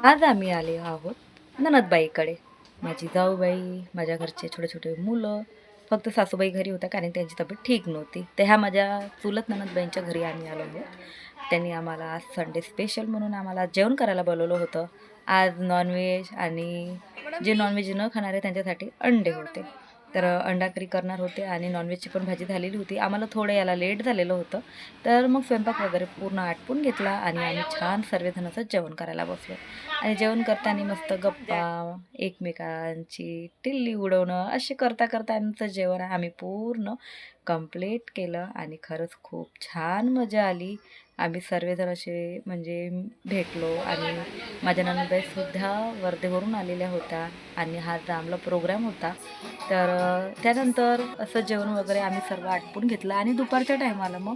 आज आम्ही आले आहोत ननदबाईकडे. माझी जाऊबाई, माझ्या घरचे छोटे छोटे मुलं, फक्त सासूबाई घरी होत्या कारण त्यांची तब्येत ठीक नव्हती. तर ह्या माझ्या चुलत ननदबाईंच्या घरी आम्ही आलो आहोत. त्यांनी आम्हाला आज संडे स्पेशल म्हणून आम्हाला जेवण करायला बोलवलं होतं. आज नॉनव्हेज आणि जे नॉनव्हेज न खाणारे त्यांच्यासाठी अंडे होते. तर अंडा करी करणार होते आणि नॉनव्हेजची पण भाजी झालेली होती. आम्हाला थोडं याला लेट झालेलं होतं. तर मग स्वयंपाक वगैरे पूर्ण आटपून घेतला आणि आम्ही छान सर्वजण असं जेवण करायला बसलो. आणि जेवण करताना मस्त गप्पा, एकमेकांची टिल्ली उडवणं असे करता करता आमचं जेवण आम्ही पूर्ण कंप्लीट केलं आणि खरंच खूप छान मजा आली. आम्ही सर्वजण असे म्हणजे भेटलो आणि माझ्या नणंदबाईसुद्धा वर्धेवरून आलेल्या होत्या आणि हा जो आमला प्रोग्राम होता. तर त्यानंतर असं जेवण वगैरे आम्ही सर्व आटपून घेतलं आणि दुपारच्या टायमाला मग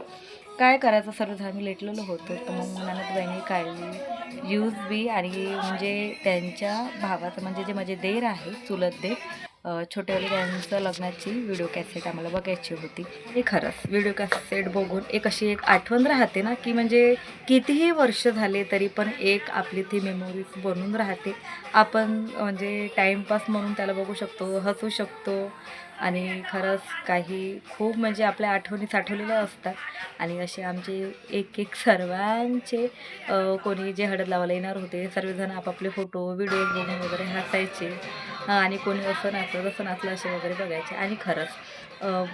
काय करायचं सर्वजण आम्ही लेटलेलो होतो. तर मग नणंदबाईंनी काढली यूज आणि म्हणजे त्यांच्या भावाचं म्हणजे जे माझे देर आहे चुलत देर छोटेवाले त्यांचं लग्नाची व्हिडिओ कॅसेट आम्हाला बघायची होती. हे खरंच व्हिडिओ कॅसेट बघून एक अशी एक आठवण राहते ना, की म्हणजे कितीही वर्ष झाले तरी पण एक आपली ती मेमोरीज बनून राहते. आपण म्हणजे टाईमपास म्हणून त्याला बघू शकतो, हसू शकतो आणि खरंच काही खूप म्हणजे आपल्या आठवणी साठवलेल्या असतात. आणि असे आमचे एक सर्वांचे कोणी जे हळद लावायला येणार होते सर्वजण आपापले फोटो व्हिडिओ बघून वगैरे हसायचे. आणि कोणी असं नाचलं तसं नाचलं असे वगैरे बघायचे. आणि खरंच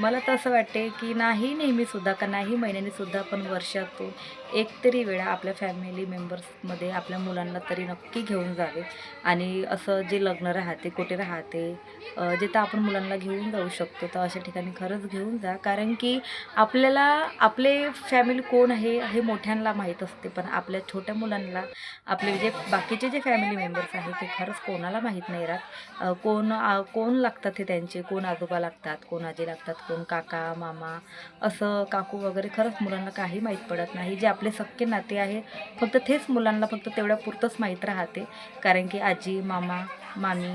मला तर असं वाटते की नाही नेहमीसुद्धा का नाही महिन्यांनीसुद्धा पण वर्षातून एक तरी वेळा आपल्या फॅमिली मेंबर्समध्ये आपल्या मुलांना तरी नक्की घेऊन जावे. आणि असं जे लग्न राहते कुठे राहते जिथं आपण मुलांना घेऊन जाऊ शकतो तर अशा ठिकाणी खरंच घेऊन जा. कारण की आपल्याला आपले फॅमिली कोण आहे हे मोठ्यांना माहीत असते, पण आपल्या छोट्या मुलांना आपले जे बाकीचे जे फॅमिली मेंबर्स आहेत ते खरंच कोणाला माहीत नाही राहत. कोण लागतात हे त्यांचे, कोण आजोबा लागतात, कोण आजी लागतात, कोण काका मामा असं काकू वगैरे खरंच मुलांना काही माहीत पडत नाही. जे आपले सख्खे नाते आहे फक्त तेच मुलांना फक्त तेवढ्या पुरतंच माहीत राहते. कारण की आजी मामा मामी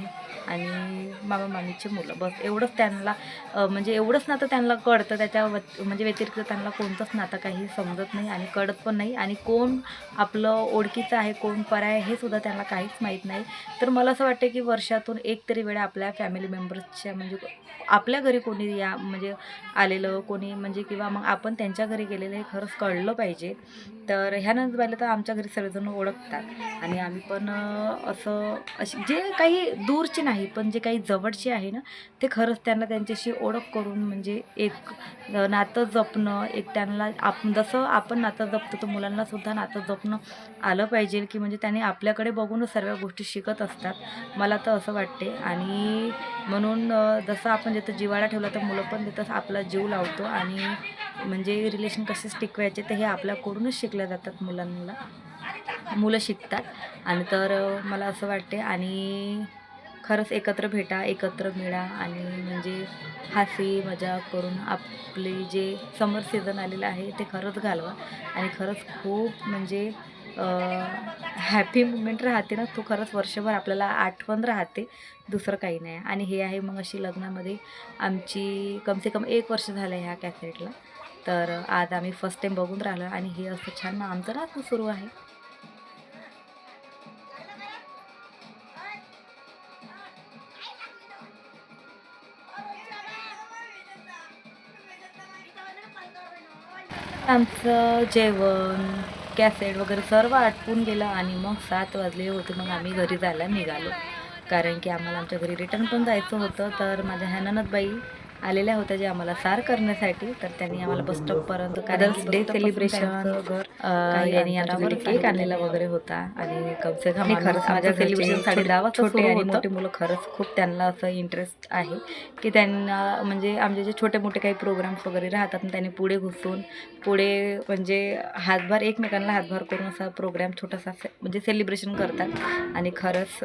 आणि मामा मामीची मुलं बस एवढंच त्यांना म्हणजे एवढंच नातं त्यांना कळतं. म्हणजे व्यतिरिक्त त्यांना कोणतंच नातं काही समजत नाही आणि कळत पण नाही. आणि कोण आपलं ओळखीचं आहे कोण पराय हे सुद्धा त्यांना काहीच माहीत नाही. तर मला असं वाटतं की वर्षातून एक तरी वेळा आपल्या फॅमिली मेंबर्सच्या म्हणजे आपल्या घरी कोणी या म्हणजे आलेलं कोणी म्हणजे किंवा मग आपण त्यांच्या घरी गेलेलं हे खरंच कळलं पाहिजे. तर ह्या नंदबाईला तर आमच्या घरी सर्वजण ओळखतात आणि आम्ही पण असं अशी जे काही दूरचे नाही पण जे काही जवळचे आहे ना ते खरंच त्यांना त्यांच्याशी ओळख करून म्हणजे एक नातं जपणं एक त्यांना जसं आपण नातं जपतो तर मुलांनासुद्धा नातं जपणं आलं पाहिजे की म्हणजे त्यांनी आपल्याकडे बघूनच सर्व गोष्टी शिकत असतात. मला तर असं वाटते. आणि म्हणून जसं आपण जिथं जिव्हाळा ठेवला तर मुलं पण तिथंच आपला जीव लावतो आणि म्हणजे रिलेशन कसेच टिकवायचे ते हे आपल्याकडूनच शिकल्या जातात. मुलं शिकतात. आणि तर मला असं वाटते आणि खरंच एकत्र भेटा एकत्र मिळा आणि म्हणजे हसी मजाक करून आपले जे समर सीझन आलेलं आहे ते खरंच घालवा. आणि खरंच खूप म्हणजे हॅपी मुमेंट राहते ना तो खरंच वर्षभर आपल्याला आठवण राहते, दुसरं काही नाही. आणि हे आहे मग अशी लग्नामध्ये आमची कमसे कम 1 वर्ष झालं ह्या कॅसेटला. तर आज आम्ही फर्स्ट टाईम बघून राहिलो आणि हे असं छान आमचं नातं सुरू आहे. आमचं जेवण, कॅसेट वगैरे सर्व आटपून गेलं आणि मग 7 वाजले होते. मग आम्ही घरी जायला निघालो. कारण की आम्हाला आमच्या घरी रिटर्न पण जायचं होतं. तर माझ्या ह्या नणंदबाई आलेल्या होत्या जे आम्हाला सार करण्यासाठी. तर त्यांनी आम्हाला बस स्टॉपपर्यंत मदर्स डे सेलिब्रेशन यांनी आमच्या घरी केक आणलेला वगैरे होता. आणि कमसे कम खरंच माझ्या सेलिब्रेशनसाठी छोटे आणि मोठे मुलं खरंच खूप त्यांना असं इंटरेस्ट आहे की त्यांना म्हणजे आमचे जे छोटे मोठे काही प्रोग्राम्स वगैरे राहतात त्यांनी पुढे घुसून पुढे म्हणजे हातभार एकमेकांना हातभार करून असा प्रोग्राम छोटासा म्हणजे सेलिब्रेशन करतात. आणि खरंच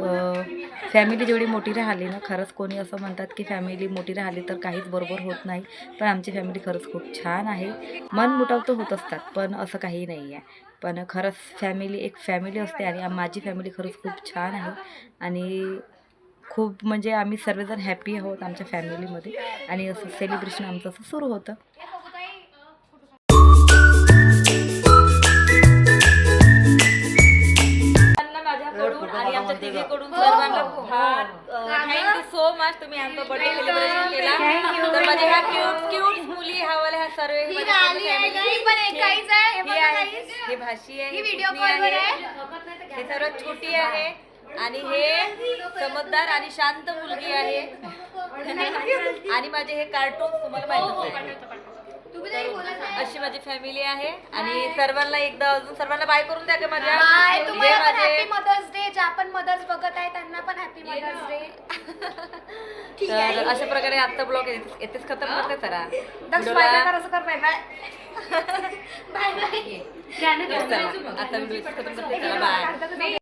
फॅमिली जेवढी मोठी राहिली ना खरंच कोणी असं म्हणतात की फॅमिली मोठी राहिली तर काहीच बरोबर होत नाही. पण आमची फॅमिली खरंच खूप छान आहे. मनमुटाव तर होत असतात पण असं काही नाही आहे. पण खरंच फॅमिली एक फॅमिली असते आणि माझी फॅमिली खरंच खूप छान आहे. आणि खूप म्हणजे आम्ही सर्वजण हॅपी आहोत आमच्या फॅमिलीमध्ये. आणि असं सेलिब्रेशन आमचं असं सुरू होतं. आणि आमच्या तिघीकडून सर्वांना थँक्यू सो मच. तुम्ही आमचा बर्थडे सेलिब्रेशन केला. तर माझ्या ह्या क्यूट क्यूट मुली हवाले ह्या सर्व हे भाषी आहे, हे सर्वात छोटी आहे आणि हे समजदार आणि शांत मुलगी आहे. आणि माझे हे कार्टून तुम्हाला माहितीच आहे. अशी माझी फॅमिली आहे आणि सर्वांना एकदा अजून सर्वांना बाय करून द्या का माझ्या. Happy mother's day. ज्या पण मदर्स बघत आहे त्यांना पण हॅपी मदर्स डे. तर अशा प्रकारे आजचा ब्लॉग येतेच खतम करते. तर आता व्हिडिओ खतम करते. चला बाय.